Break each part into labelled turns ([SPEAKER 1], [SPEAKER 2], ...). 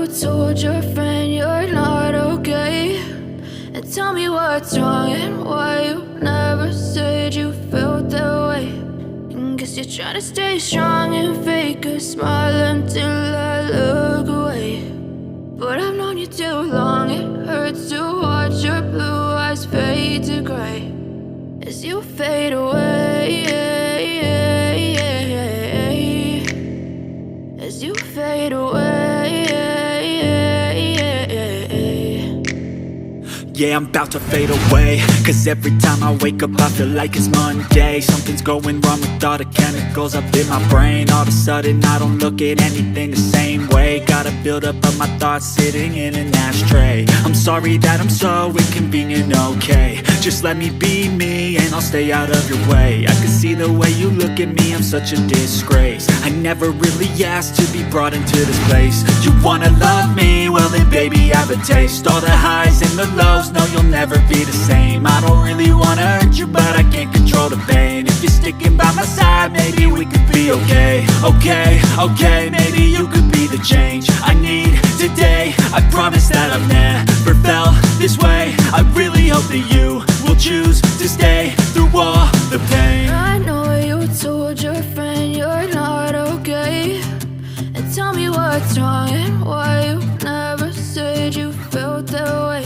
[SPEAKER 1] told your friend you're not okay? And tell me what's wrong and why you never said you felt that way. And guess you're trying to stay strong and fake a smile until I look away. But I've known you too long, it hurts to watch your blue eyes fade to gray as you fade away, as you fade away.
[SPEAKER 2] Yeah, I'm about to fade away, cause every time I wake up I feel like it's Monday. Something's going wrong with all the chemicals up in my brain. All of a sudden I don't look at anything the same way. Got a buildup of my thoughts sitting in an ashtray. I'm sorry that I'm so inconvenient, okay? Just let me be me and I'll stay out of your way. I can see the way you look at me, I'm such a disgrace. I never really asked to be brought into this place. You wanna love me? Well then baby I have a taste. All the highs and the lows, no you'll never be the same. I don't really wanna hurt you but I can't control the pain. If you're sticking by my side maybe we could be okay. Okay, maybe you could be the change I need today. I promise that I've never felt this way. I really hope that you will choose to stay through all the pain.
[SPEAKER 1] I know you told your friend you're not okay. And tell me what's wrong and why you never said you felt that way.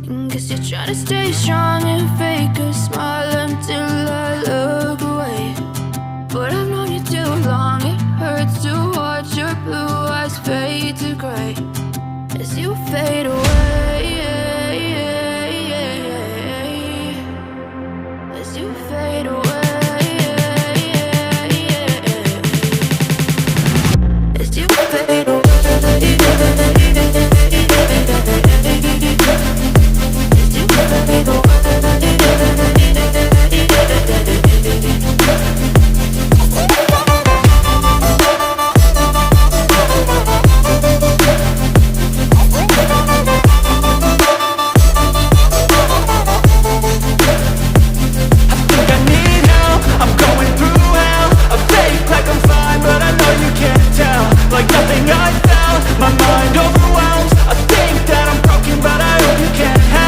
[SPEAKER 1] And guess you're trying to stay strong and fake a smile until I look away. But I've known you too long, it hurts to watch your blue eyes fade to gray as you fade away, as you fade away, as you fade away, as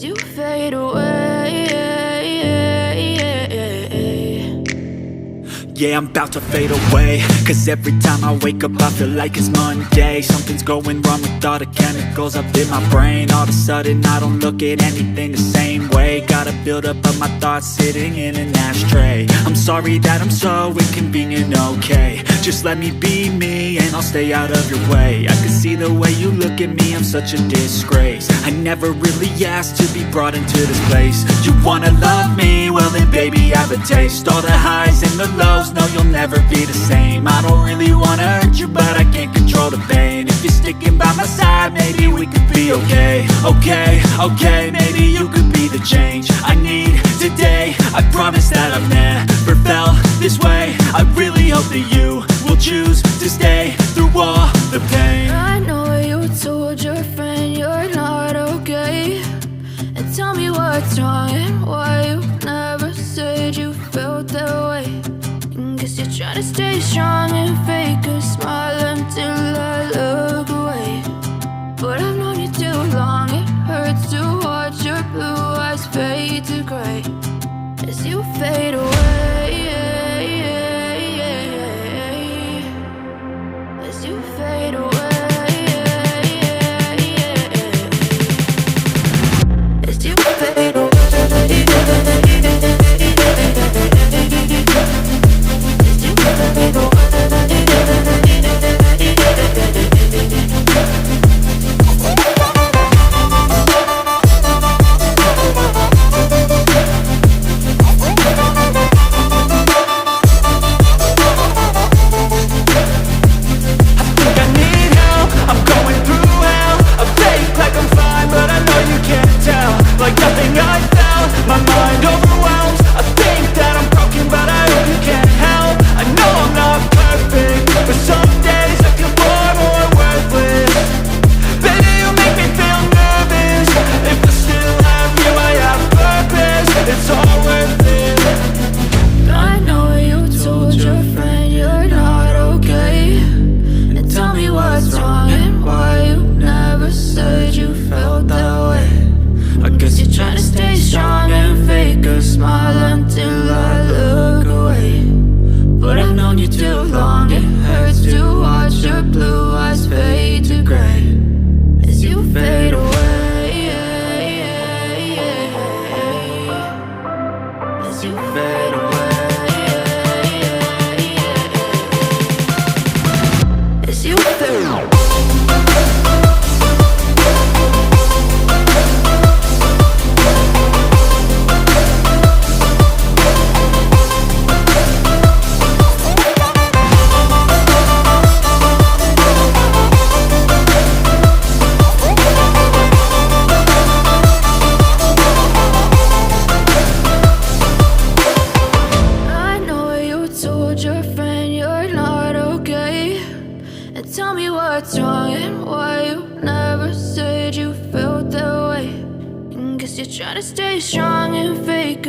[SPEAKER 1] you fade away.
[SPEAKER 2] Yeah, I'm about to fade away, cause every time I wake up I feel like it's Monday. Something's going wrong with all the chemicals up in my brain. All of a sudden I don't look at anything the same way. Got a buildup of my thoughts sitting in an ashtray. I'm sorry sorry that I'm so inconvenient, okay? Just let me be me and I'll stay out of your way. I can see the way you look at me, I'm such a disgrace. I never really asked to be brought into this place. You wanna love me? Well then baby, have a taste. All the highs and the lows, no you'll never be the same. I don't really wanna hurt you, but I can't control the pain. If you're sticking by my side, maybe we could be okay. Okay, maybe you could be the change I need today. I promise that I've never felt this way. I really hope that you will choose to stay through all the pain.
[SPEAKER 1] I know you told your friend you're not okay, and tell me what's wrong and why you never said you felt that way. And guess you're trying to stay strong and fake a smile until I look away. But I've known you too long, it hurts to watch your blue eyes fade to gray as you fade away. As you fade away. As you fade away. As you fade away.
[SPEAKER 2] Like nothing I felt, my mind overwhelmed. I think that I'm broken, but I hope you can't help. I know I'm not perfect, but some days I feel far more worthless. Baby, you make me feel nervous. If I still have you, I have purpose. It's all worth it.
[SPEAKER 1] I know you told your friend you're not okay, and tell me what's wrong and why you never said you felt that way. I guess you're trying to stay strong and fake a smile until I look away. But I've known you too long, it hurts to watch your blue eyes fade to gray as you fade away. As you fade away. As you fade away. Tell me what's wrong and why you never said you felt that way. And guess you're trying to stay strong and fake